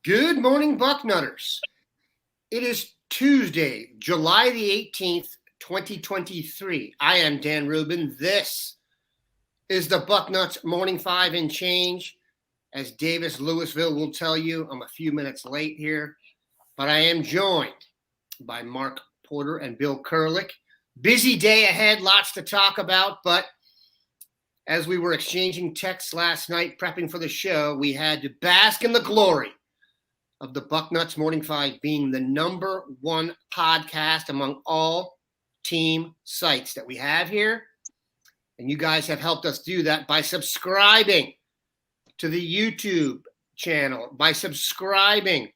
Good morning, Bucknutters. It is Tuesday, July the 18th, 2023. I am Dan Rubin. This is the Bucknuts Morning 5 and Change. As Davis Louisville will tell you, I'm a few minutes late here, but I am joined by Mark Porter and Bill Kurelic. Busy day ahead, lots to talk about, but as we were exchanging texts last night, prepping for the show, we had to bask in the glory of the Bucknuts Morning 5 being the number one podcast among all team sites that we have here. And you guys have helped us do that by subscribing to the YouTube channel, by subscribing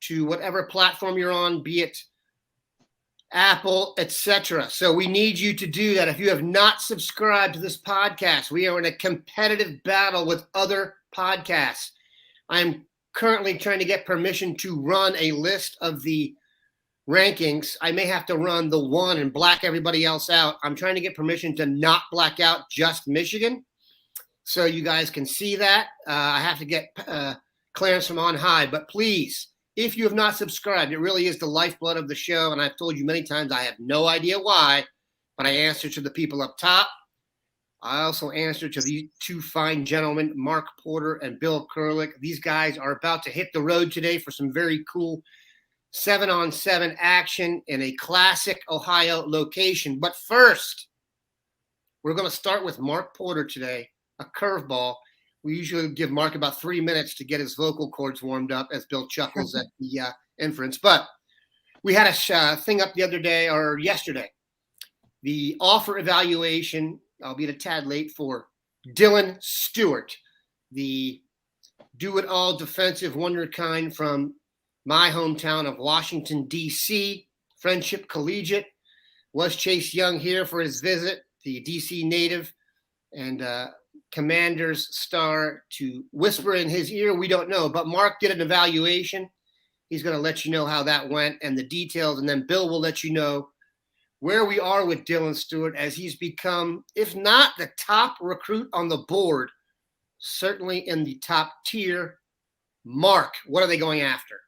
to whatever platform you're on, be it Apple, etc. So we need you to do that. If you have not subscribed to this podcast, we are in a competitive battle with other podcasts. I'm currently trying to get permission to run a list of the rankings. I may have to run the one and black everybody else out. I'm trying to get permission to not black out just Michigan, so you guys can see that. I have to get clearance from on high, but please, if you have not subscribed, it really is the lifeblood of the show, and I've told you many times I have no idea why, but I answer to the people up top. I also answer to these two fine gentlemen, Mark Porter and Bill Kurelic. These guys are about to hit the road today for some very cool 7-on-7 action in a classic Ohio location. But first, we're going to start with Mark Porter today, a curveball. We usually give Mark about 3 minutes to get his vocal cords warmed up as Bill chuckles at the inference. But we had a thing up the other day or yesterday, the offer evaluation, albeit a tad late, for Dylan Stewart, the do-it-all defensive wonderkind from my hometown of Washington, D.C., Friendship Collegiate. Was Chase Young here for his visit, the D.C. native and Commanders star, to whisper in his ear? We don't know, but Mark did an evaluation. He's going to let you know how that went and the details, and then Bill will let you know where we are with Dylan Stewart as he's become, if not the top recruit on the board, certainly in the top tier. Mark, what are they going after?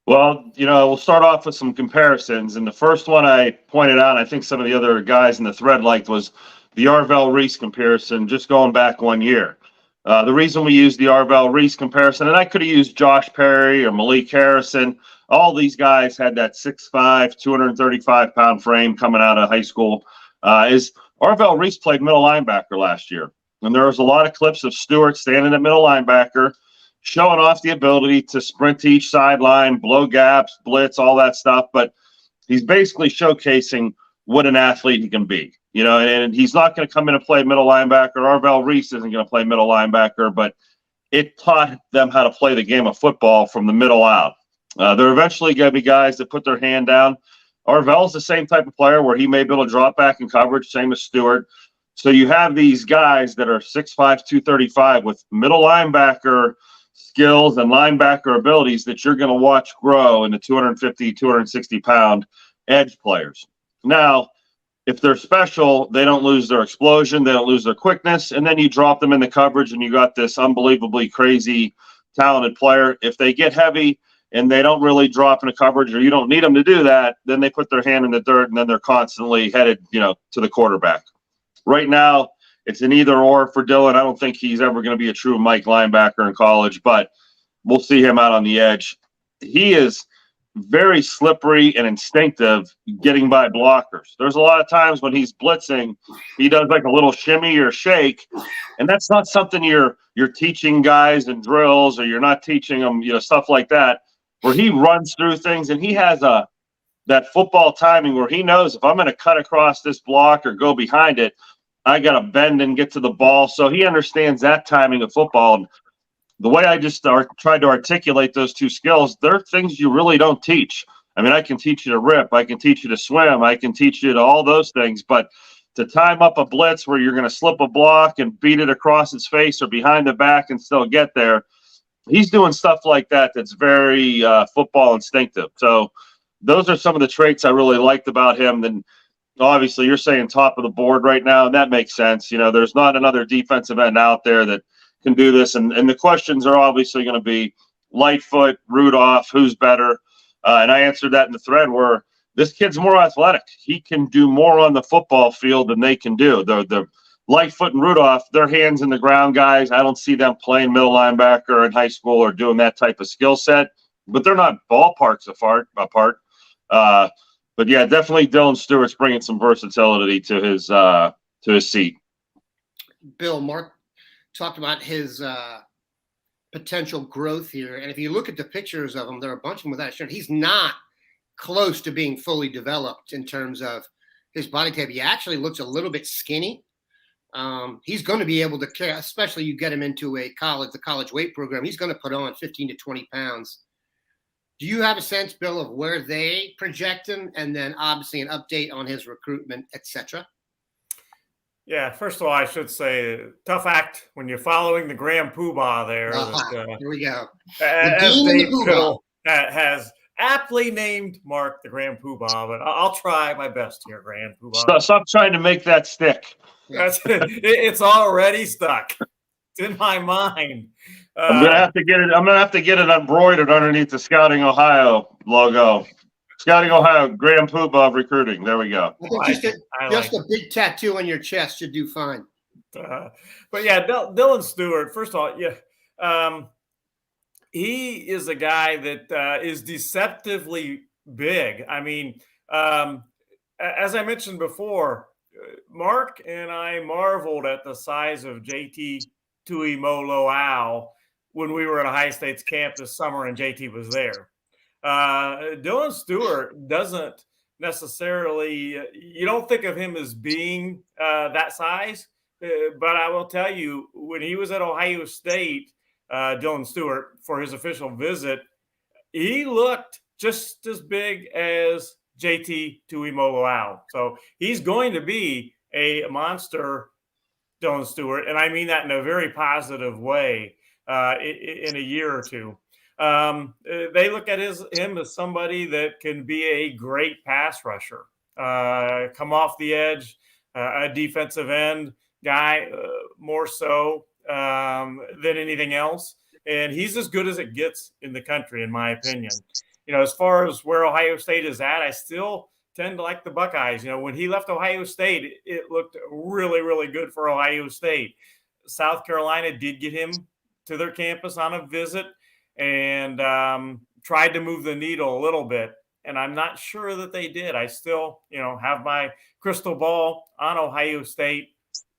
Well, we'll start off with some comparisons. And the first one I pointed out, I think some of the other guys in the thread liked, was the Arvell Reese comparison, just going back 1 year. The reason we used the Arvell Reese comparison, and I could have used Josh Perry or Malik Harrison, all these guys had that 6'5", 235-pound frame coming out of high school, is Arvell Reese played middle linebacker last year. And there was a lot of clips of Stewart standing at middle linebacker, showing off the ability to sprint to each sideline, blow gaps, blitz, all that stuff. But he's basically showcasing what an athlete he can be. And he's not going to come in and play middle linebacker. Arvell Reese isn't going to play middle linebacker, but it taught them how to play the game of football from the middle out. They're eventually going to be guys that put their hand down. Arvell's the same type of player where he may be able to drop back in coverage, same as Stewart. So you have these guys that are 6'5", 235 with middle linebacker skills and linebacker abilities that you're going to watch grow into 250, 260-pound edge players. Now, if they're special, they don't lose their explosion, they don't lose their quickness, and then you drop them in the coverage and you got this unbelievably crazy, talented player. If they get heavy and they don't really drop into coverage, or you don't need them to do that, then they put their hand in the dirt and then they're constantly headed, to the quarterback. Right now, it's an either or for Dylan. I don't think he's ever going to be a true Mike linebacker in college, but we'll see him out on the edge. He is very slippery and instinctive getting by blockers. There's a lot of times when he's blitzing, he does like a little shimmy or shake, and that's not something you're teaching guys in drills, or you're not teaching them, stuff like that, where he runs through things and he has that football timing where he knows if I'm going to cut across this block or go behind it, I got to bend and get to the ball. So he understands that timing of football. And the way I just tried to articulate those two skills, they're things you really don't teach. I mean, I can teach you to rip, I can teach you to swim, I can teach you to all those things, but to time up a blitz where you're going to slip a block and beat it across his face or behind the back and still get there, he's doing stuff like that that's very football instinctive. So those are some of the traits I really liked about him. Then obviously you're saying top of the board right now, and that makes sense. There's not another defensive end out there that can do this. And the questions are obviously going to be, Lightfoot, Rudolph, who's better? And I answered that in the thread where this kid's more athletic. He can do more on the football field than they can do. The Lightfoot and Rudolph, their hands in the ground guys. I don't see them playing middle linebacker in high school or doing that type of skill set, but they're not ballparks apart. But yeah, definitely Dylan Stewart's bringing some versatility to his seat. Bill, Mark talked about his potential growth here, and if you look at the pictures of him, there are a bunch of them without a shirt. He's not close to being fully developed in terms of his body type. He actually looks a little bit skinny. He's going to be able to carry, especially you get him into the college weight program. He's going to put on 15 to 20 pounds. Do you have a sense, Bill, of where they project him, and then obviously an update on his recruitment, etc.? Yeah, first of all, I should say, tough act when you're following the Grand Poobah there. Here we go. As Dave Piddle has aptly named Mark the Grand Poobah, but I'll try my best here, Grand Poobah. Stop trying to make that stick. It's already stuck. It's in my mind. I'm gonna have to get it. I'm gonna have to get it embroidered underneath the Scouting Ohio logo. Scouting Ohio, Grand Poobah of recruiting. There we go. I think just a big tattoo on your chest should do fine. But yeah, Dylan Stewart. First of all, yeah, he is a guy that is deceptively big. I mean, as I mentioned before, Mark and I marveled at the size of JT Tuimoloau when we were at Ohio State's camp this summer and JT was there. Dylan Stewart doesn't necessarily, you don't think of him as being that size, but I will tell you, when he was at Ohio State, Dylan Stewart, for his official visit, he looked just as big as JT Tuimoloau. So he's going to be a monster, Dylan Stewart, and I mean that in a very positive way in a year or two. They look at him as somebody that can be a great pass rusher, come off the edge, a defensive end guy, more so than anything else. And he's as good as it gets in the country, in my opinion. You know, as far as where Ohio State is at, I still tend to like the Buckeyes. You know, when he left Ohio State, it looked really, really good for Ohio State. South Carolina did get him to their campus on a visit and tried to move the needle a little bit. And I'm not sure that they did. I still, have my crystal ball on Ohio State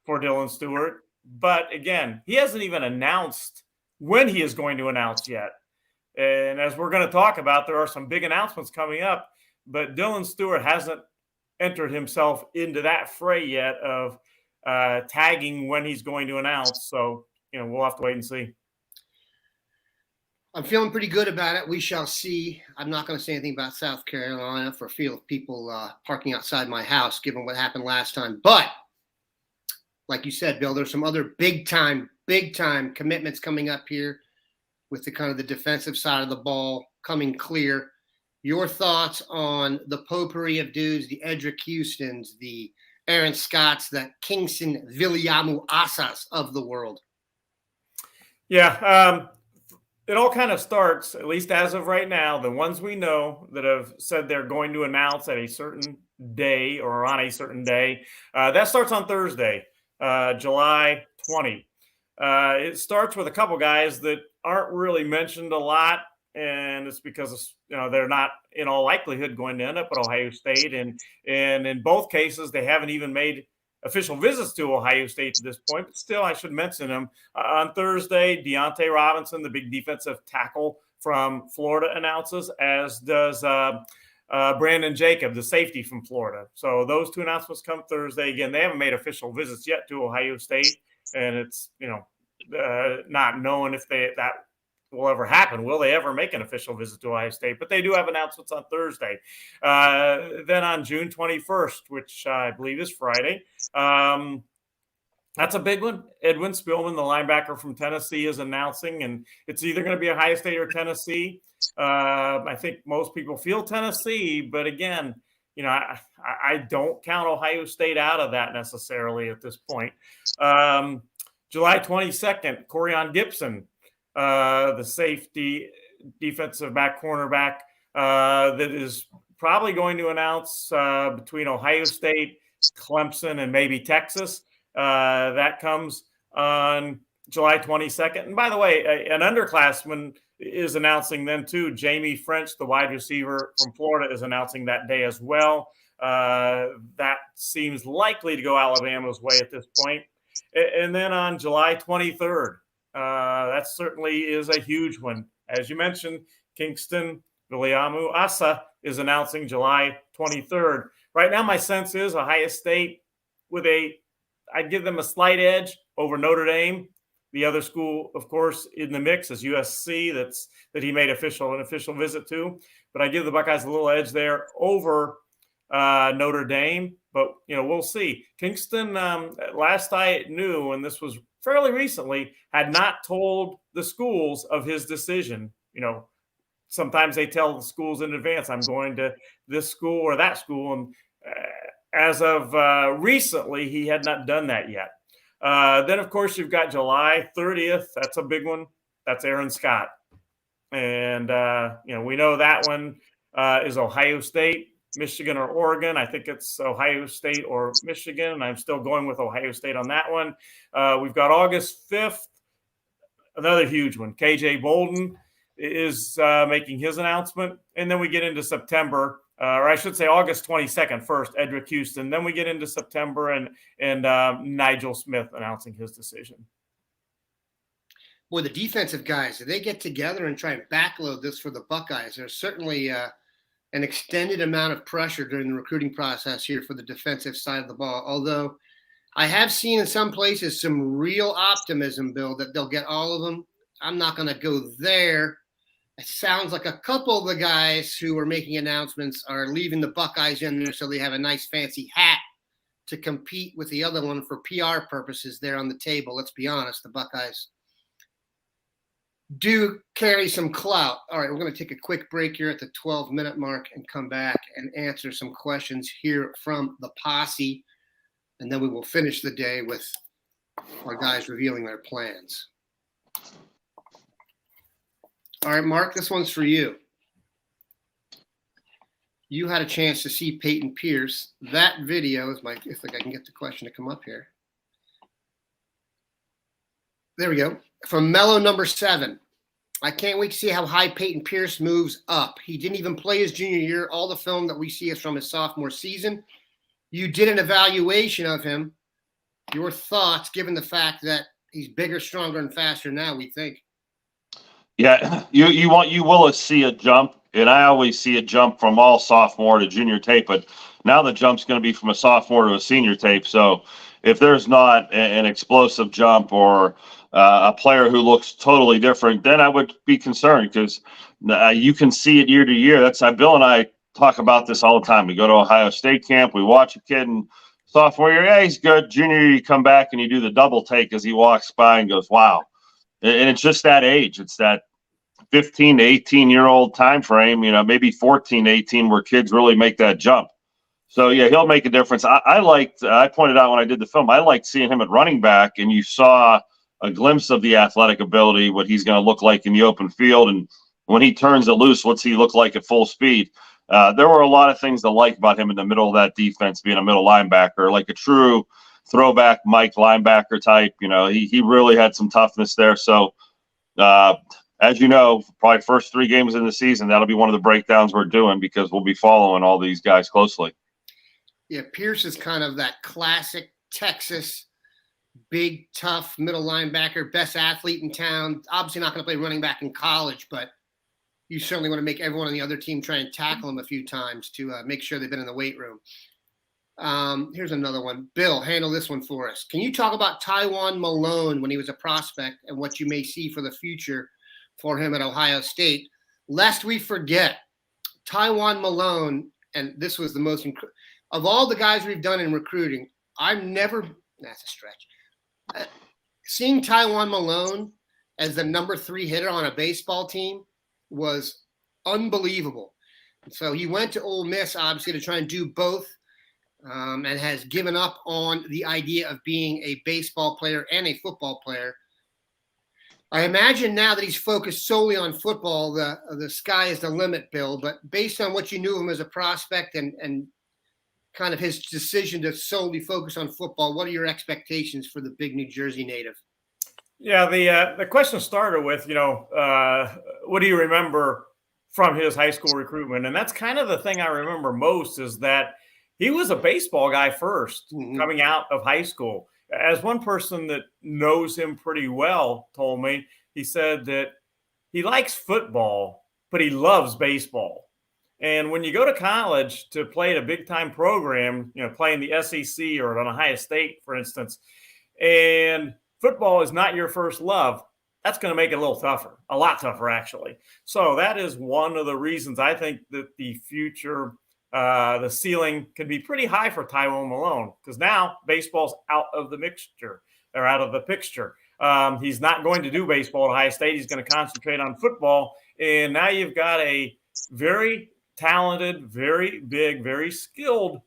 for Dylan Stewart. But again, he hasn't even announced when he is going to announce yet. And as we're going to talk about, there are some big announcements coming up, but Dylan Stewart hasn't entered himself into that fray yet of tagging when he's going to announce. So, we'll have to wait and see. I'm feeling pretty good about it. We shall see. I'm not going to say anything about South Carolina for fear of people parking outside my house, given what happened last time. But like you said, Bill, there's some other big time commitments coming up here with the kind of the defensive side of the ball coming clear. Your thoughts on the potpourri of dudes, the Eddrick Houstons, the Aaron Scotts, the Kyngstonn Viliamu-Asas of the world? Yeah, it all kind of starts, at least as of right now, the ones we know that have said they're going to announce at a certain day or on a certain day. That starts on Thursday, July 20. It starts with a couple guys that aren't really mentioned a lot, and it's because they're not in all likelihood going to end up at Ohio State, and in both cases they haven't even made official visits to Ohio State to this point. But still, I should mention them. On Thursday, Deontay Robinson, the big defensive tackle from Florida, announces, as does Brandon Jacob, the safety from Florida. So those two announcements come Thursday. Again, they haven't made official visits yet to Ohio State, and it's not known if that will ever happen. Will they ever make an official visit to Ohio State? But they do have announcements on Thursday. Then on June 21st, which I believe is Friday, that's a big one. Edwin Spillman, the linebacker from Tennessee, is announcing, and it's either going to be Ohio State or Tennessee. I think most people feel Tennessee, but again, I don't count Ohio State out of that necessarily at this point. July 22nd, Corian Gibson the safety, defensive back, cornerback, that is probably going to announce between Ohio State, Clemson, and maybe Texas. That comes on July 22nd. And by the way, an underclassman is announcing then too. Jamie French, the wide receiver from Florida, is announcing that day as well. That seems likely to go Alabama's way at this point. And then on July 23rd, that certainly is a huge one. As you mentioned, Kyngstonn Viliamu-Asa is announcing July 23rd. Right now, my sense is Ohio State I'd give them a slight edge over Notre Dame. The other school, of course, in the mix is USC. That he made an official visit to. But I give the Buckeyes a little edge there over Notre Dame. But we'll see. Kyngstonn, last I knew, and this was fairly recently, had not told the schools of his decision. Sometimes they tell the schools in advance, I'm going to this school or that school. And as of recently, he had not done that yet. Then, of course, you've got July 30th. That's a big one. That's Aaron Scott. And, we know that one is Ohio State, Michigan, or Oregon. I think it's Ohio State or Michigan, and I'm still going with Ohio State on that one. We've got August 5th, another huge one. KJ Bolden is making his announcement. And then we get into September, or I should say August 22nd first, Eddrick Houston. Then we get into September and Nigel Smith announcing his decision. Boy, the defensive guys, if they get together and try and backload this for the Buckeyes, there's certainly an extended amount of pressure during the recruiting process here for the defensive side of the ball. Although I have seen in some places some real optimism, Bill, that they'll get all of them. I'm not going to go there. It sounds like a couple of the guys who are making announcements are leaving the Buckeyes in there so they have a nice fancy hat to compete with the other one for PR purposes there on the table. Let's be honest, the Buckeyes do carry some clout. All right, we're going to take a quick break here at the 12-minute mark and come back and answer some questions here from the posse. And then we will finish the day with our guys revealing their plans. All right, Mark, this one's for you. You had a chance to see Peyton Pierce. That video is if I can get the question to come up here. There we go. From Mellow number 7. I can't wait to see how high Peyton Pierce moves up. He didn't even play his junior year. All the film that we see is from his sophomore season. You did an evaluation of him. Your thoughts, given the fact that he's bigger, stronger, and faster now, we think. Yeah, you will see a jump, and I always see a jump from all sophomore to junior tape, but now the jump's going to be from a sophomore to a senior tape. So if there's not an explosive jump or a player who looks totally different, then I would be concerned because you can see it year to year. That's Bill and I talk about this all the time. We go to Ohio State camp, we watch a kid in sophomore year, yeah, he's good. Junior year, you come back and you do the double take as he walks by and goes, wow. And it's just that age. It's that 15 to 18-year-old time frame, maybe 14 to 18 where kids really make that jump. So, yeah, he'll make a difference. I pointed out when I did the film, I liked seeing him at running back, and you saw a glimpse of the athletic ability, what he's going to look like in the open field. And when he turns it loose, what's he look like at full speed? There were a lot of things to like about him in the middle of that defense, being a middle linebacker, like a true throwback Mike linebacker type. He really had some toughness there. So, as you know, probably first 3 games in the season, that'll be one of the breakdowns we're doing because we'll be following all these guys closely. Yeah, Pierce is kind of that classic Texas, big, tough middle linebacker, best athlete in town. Obviously not going to play running back in college, but you certainly want to make everyone on the other team try and tackle him a few times to make sure they've been in the weight room. Here's another one. Bill, handle this one for us. Can you talk about Taiwan Malone when he was a prospect and what you may see for the future for him at Ohio State? Lest we forget, Taiwan Malone, and this was the most of all the guys we've done in recruiting, that's a stretch. Seeing Taiwan Malone as the number 3 hitter on a baseball team was unbelievable. So he went to Ole Miss, obviously, to try and do both, and has given up on the idea of being a baseball player and a football player. I imagine now that he's focused solely on football, the sky is the limit, Bill. But based on what you knew of him as a prospect and kind of his decision to solely focus on football, what are your expectations for the big New Jersey native? Yeah, the question started with, what do you remember from his high school recruitment? And that's kind of the thing I remember most, is that he was a baseball guy first, coming out of high school. As one person that knows him pretty well told me, he said that he likes football, but he loves baseball. And when you go to college to play at a big-time program, play in the SEC or at Ohio State, for instance, and football is not your first love, that's going to make it a little tougher, a lot tougher, actually. So that is one of the reasons I think that the future, the ceiling can be pretty high for Taiwan Malone, because now baseball's out of the mixture, or out of the picture. He's not going to do baseball at Ohio State. He's going to concentrate on football. And now you've got a very talented, very big, very skilled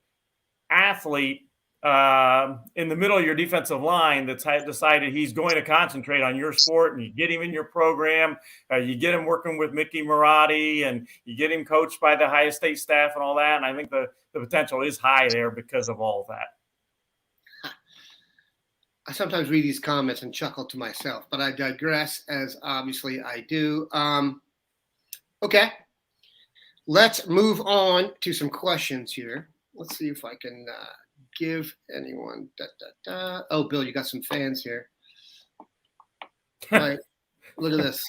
athlete in the middle of your defensive line that's decided he's going to concentrate on your sport, and you get him in your program, you get him working with Mickey Marotti, and you get him coached by the Ohio State staff and all that. And I think the potential is high there because of all of that. I sometimes read these comments and chuckle to myself, but I digress, as obviously I do. Okay. Let's move on to some questions here. Let's see if I can give anyone. Oh, Bill, you got some fans here. All right, look at this.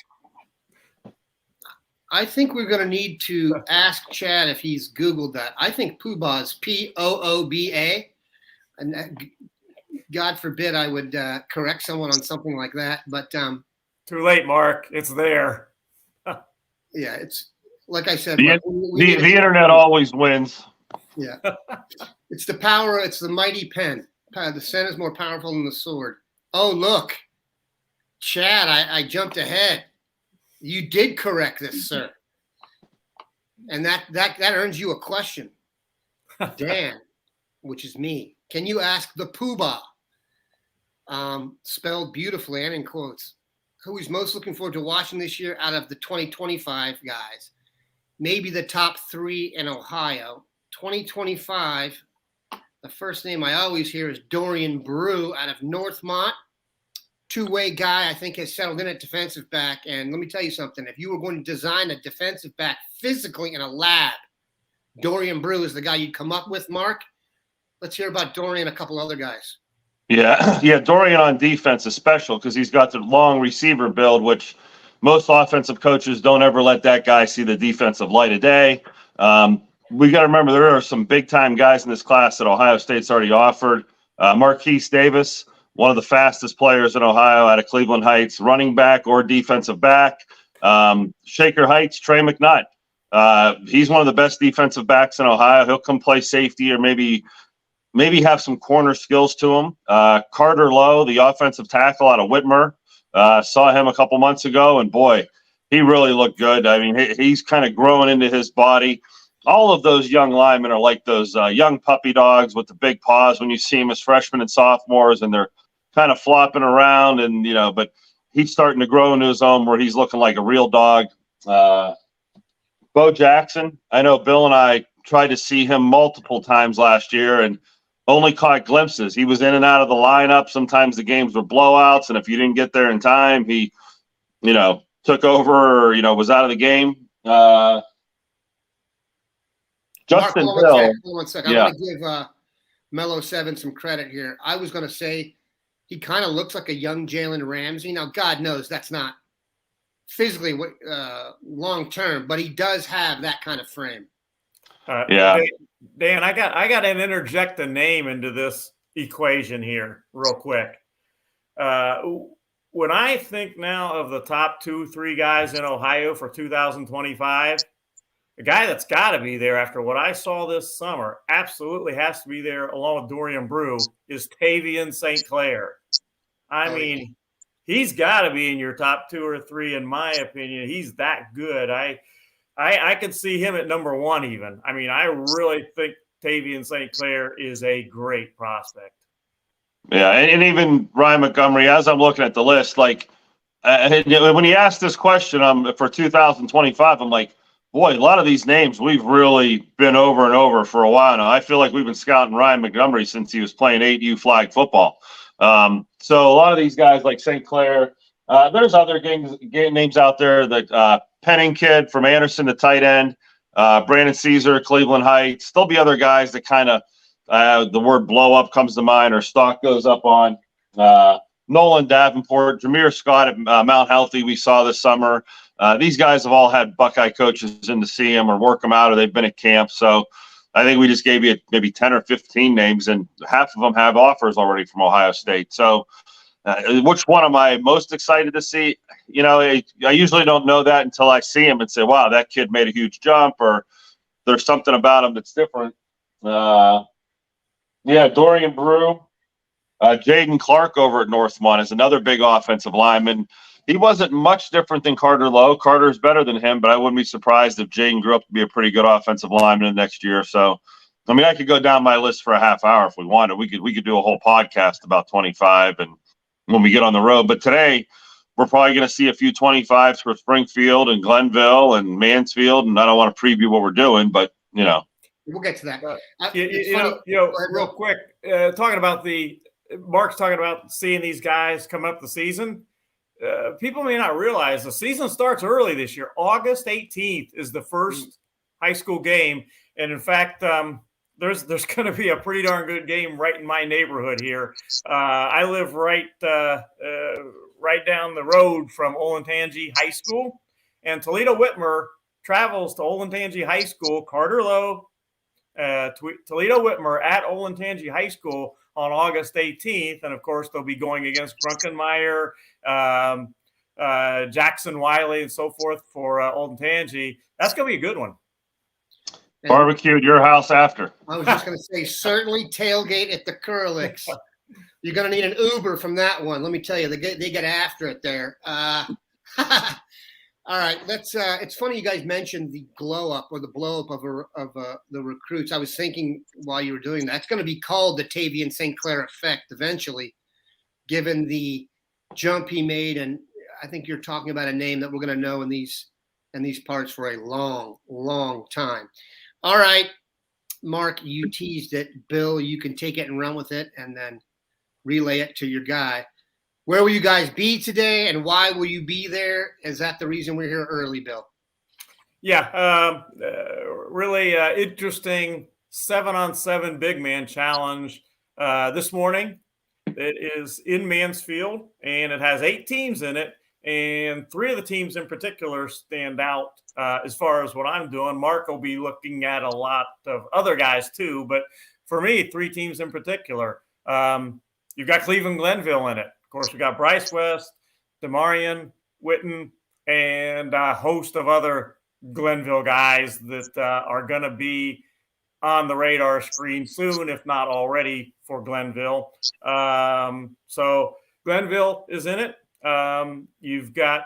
I think we're going to need to ask Chad if he's Googled that. I think Pooba is Pooba. And God forbid I would correct someone on something like that. But too late, Mark. It's there. Yeah, it's like I said. The internet always wins. Yeah. It's the power. It's the mighty pen. The pen is more powerful than the sword. Oh, look. Chad, I jumped ahead. You did correct this, sir. And that earns you a question. Dan, which is me. Can you ask the Pooba, spelled beautifully and in quotes, who he's most looking forward to watching this year out of the 2025 guys? Maybe the top three in Ohio. 2025, the first name I always hear is Dorian Brew out of Northmont. Two-way guy, I think, has settled in at defensive back. And let me tell you something. If you were going to design a defensive back physically in a lab, Dorian Brew is the guy you'd come up with, Mark. Let's hear about Dorian and a couple other guys. Yeah, Dorian on defense is special because he's got the long receiver build, which most offensive coaches don't ever let that guy see the defensive light of day. We got to remember there are some big-time guys in this class that Ohio State's already offered. Marquise Davis, one of the fastest players in Ohio out of Cleveland Heights, running back or defensive back. Shaker Heights, Trey McNutt. He's one of the best defensive backs in Ohio. He'll come play safety or maybe have some corner skills to him. Carter Lowe, the offensive tackle out of Whitmer, saw him a couple months ago, and boy, he really looked good. I mean, he's kind of growing into his body. All of those young linemen are like those young puppy dogs with the big paws when you see them as freshmen and sophomores, and they're kind of flopping around, and but he's starting to grow into his own where he's looking like a real dog. Bo Jackson, I know Bill and I tried to see him multiple times last year and only caught glimpses. He was in and out of the lineup. Sometimes the games were blowouts, and if you didn't get there in time, he, took over or, was out of the game. Justin Mark, Hill. hold on one second. I'm going to give Mellow 7 some credit here. I was going to say he kind of looks like a young Jalen Ramsey. Now, God knows that's not physically long term, but he does have that kind of frame. Dan, I got to interject a name into this equation here real quick. When I think now of the top 2-3 guys in Ohio for 2025, the guy that's got to be there after what I saw this summer, absolutely has to be there along with Dorian Brew, is Tavian St. Clair. I mean, he's got to be in your top 2 or 3, in my opinion. He's that good. I could see him at number 1 even. I mean, I really think Tavian St. Clair is a great prospect. Yeah, and even Ryan Montgomery, as I'm looking at the list, like when he asked this question for 2025, I'm like, boy, a lot of these names we've really been over and over for a while now. I feel like we've been scouting Ryan Montgomery since he was playing 8U flag football. So a lot of these guys like St. Clair, there's other names out there. The Penning kid from Anderson, the tight end, Brandon Caesar, Cleveland Heights. There'll be other guys that kind of the word blow up comes to mind or stock goes up on. Nolan Davenport, Jameer Scott at Mount Healthy we saw this summer. These guys have all had Buckeye coaches in to see them or work them out, or they've been at camp. So I think we just gave you maybe 10 or 15 names, and half of them have offers already from Ohio State. So which one am I most excited to see? I usually don't know that until I see him and say, wow, that kid made a huge jump, or there's something about him that's different. Dorian Brew. Jaden Clark over at Northmont is another big offensive lineman. He wasn't much different than Carter Lowe. Carter's better than him, but I wouldn't be surprised if Jaden grew up to be a pretty good offensive lineman in the next year or so. I mean, I could go down my list for a half hour if we wanted. We could do a whole podcast about 25 and when we get on the road. But today, we're probably going to see a few 25s for Springfield and Glenville and Mansfield, and I don't want to preview what we're doing, but we'll get to that. Real quick, Mark's talking about seeing these guys come up the season. People may not realize the season starts early this year. August 18th is the first high school game. And in fact, there's going to be a pretty darn good game right in my neighborhood here. I live right down the road from Olentangy High School, and Toledo Whitmer travels to Olentangy High School. Carter Lowe, Toledo Whitmer at Olentangy High School on August 18th. And of course, they'll be going against Brunkenmeyer, Jackson Wiley, and so forth for Olentangy. That's going to be a good one. Barbecue at your house after. I was just going to say, certainly tailgate at the Kurelics. You're going to need an Uber from that one. Let me tell you, they get after it there. All right, let's. It's funny you guys mentioned the blow up of the recruits. I was thinking while you were doing that, it's going to be called the Tavian St. Clair effect eventually, given the jump he made, and I think you're talking about a name that we're going to know in these parts for a long, long time. All right, Mark, you teased it. Bill, you can take it and run with it, and then relay it to your guy. Where will you guys be today, and why will you be there? Is that the reason we're here early, Bill? Yeah, really interesting 7-on-7 big man challenge this morning. It is in Mansfield, and it has 8 teams in it, and 3 of the teams in particular stand out as far as what I'm doing. Mark will be looking at a lot of other guys too, but for me, 3 teams in particular. You've got Cleveland Glenville in it. Of course, we got Bryce West, Demarion, Witten, and a host of other Glenville guys that are going to be on the radar screen soon, if not already, for Glenville. So Glenville is in it. You've got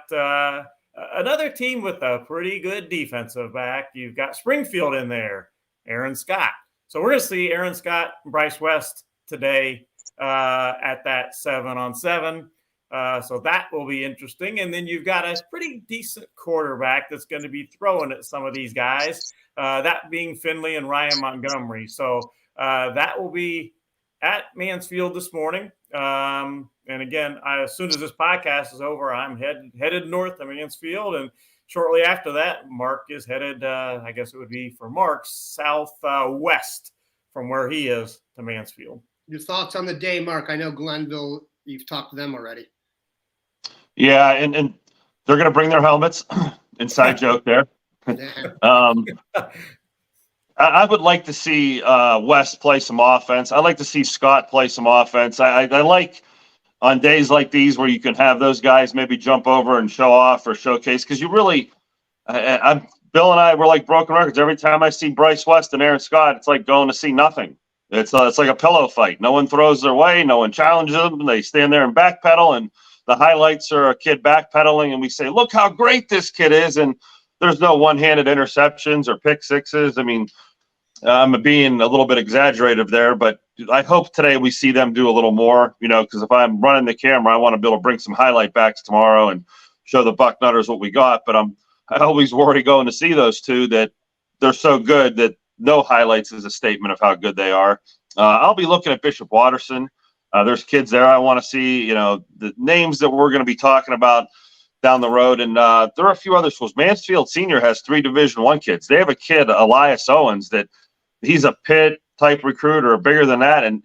another team with a pretty good defensive back. You've got Springfield in there, Aaron Scott. So we're going to see Aaron Scott and Bryce West today at that 7-on-7. So that will be interesting. And then you've got a pretty decent quarterback that's going to be throwing at some of these guys, that being Finley and Ryan Montgomery. So that will be at Mansfield this morning. And again, as soon as this podcast is over, I'm headed north to Mansfield. And shortly after that, Mark is headed, I guess it would be for Mark, southwest from where he is to Mansfield. Your thoughts on the day, Mark? I know Glenville, you've talked to them already. Yeah, and they're going to bring their helmets. Inside joke there. I would like to see West play some offense. I'd like to see Scott play some offense. I like on days like these where you can have those guys maybe jump over and show off or showcase, because you really Bill and I were like broken records. Every time I see Bryce West and Aaron Scott, it's like going to see nothing. It's like a pillow fight. No one throws their way. No one challenges them. They stand there and backpedal, and the highlights are a kid backpedaling, and we say, look how great this kid is. And there's no one-handed interceptions or pick sixes. I mean, I'm being a little bit exaggerative there, but I hope today we see them do a little more, because if I'm running the camera, I want to be able to bring some highlight backs tomorrow and show the Bucknutters what we got. But I always worry going to see those two that they're so good that no highlights is a statement of how good they are. I'll be looking at Bishop Watterson. There's kids there I want to see, the names that we're going to be talking about down the road. And there are a few other schools. Mansfield Senior has 3 Division I kids. They have a kid, Elias Owens, that he's a Pitt type recruiter or bigger than that. And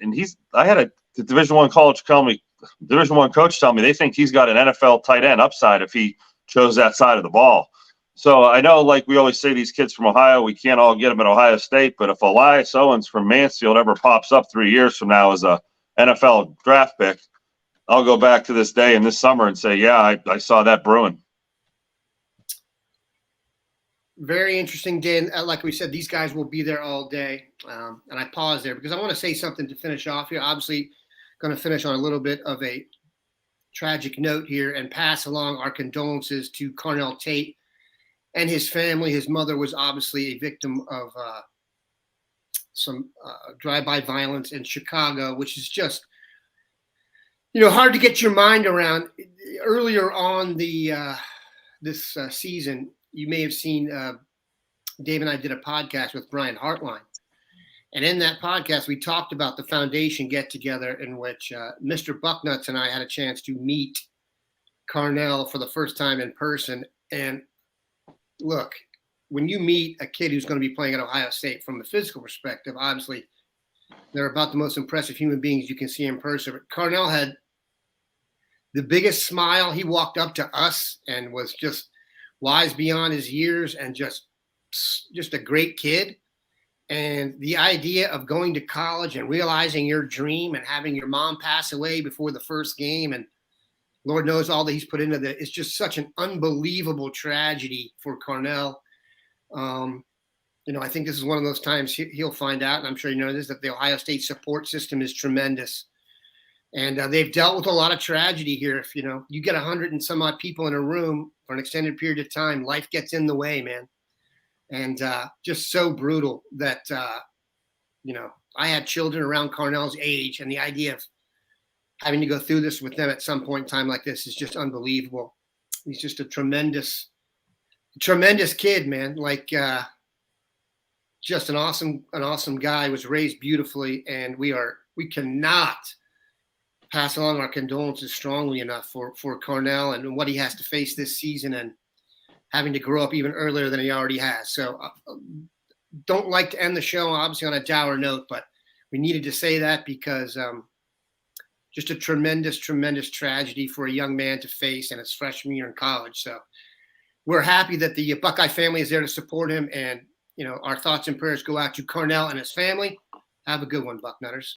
I had a Division I coach tell me they think he's got an NFL tight end upside if he chose that side of the ball. So I know, like we always say, these kids from Ohio, we can't all get them at Ohio State. But if Elias Owens from Mansfield ever pops up 3 years from now as a NFL draft pick, I'll go back to this day and this summer and say, yeah, I saw that brewing. Very interesting, Dan. Like we said, these guys will be there all day. And I pause there because I want to say something to finish off here. Obviously, going to finish on a little bit of a tragic note here and pass along our condolences to Carnell Tate and his family. His mother was obviously a victim of some drive-by violence in Chicago, which is just, hard to get your mind around. Earlier on this season, you may have seen Dave and I did a podcast with Brian Hartline. And in that podcast, we talked about the foundation get-together in which Mr. Bucknuts and I had a chance to meet Carnell for the first time in person. And look, when you meet a kid who's going to be playing at Ohio State from the physical perspective, obviously they're about the most impressive human beings you can see in person. But Carnell had the biggest smile. He walked up to us and was just wise beyond his years and just a great kid. And the idea of going to college and realizing your dream and having your mom pass away before the first game, and Lord knows all that he's put into that, it's just such an unbelievable tragedy for Carnell. I think this is one of those times he'll find out, and I'm sure you know this, that the Ohio State support system is tremendous. And they've dealt with a lot of tragedy here. If, you get 100 and some odd people in a room for an extended period of time, life gets in the way, man. And just so brutal that, I had children around Carnell's age, and the idea of having to go through this with them at some point in time like this is just unbelievable. He's just a tremendous kid, man. Like, just an awesome guy. Was raised beautifully, and we cannot pass along our condolences strongly enough for Carnell and what he has to face this season and having to grow up even earlier than he already has. So don't like to end the show, obviously, on a dour note, but we needed to say that because just a tremendous tragedy for a young man to face in his freshman year in college. So we're happy that the Buckeye family is there to support him. And, our thoughts and prayers go out to Carnell and his family. Have a good one, Bucknutters.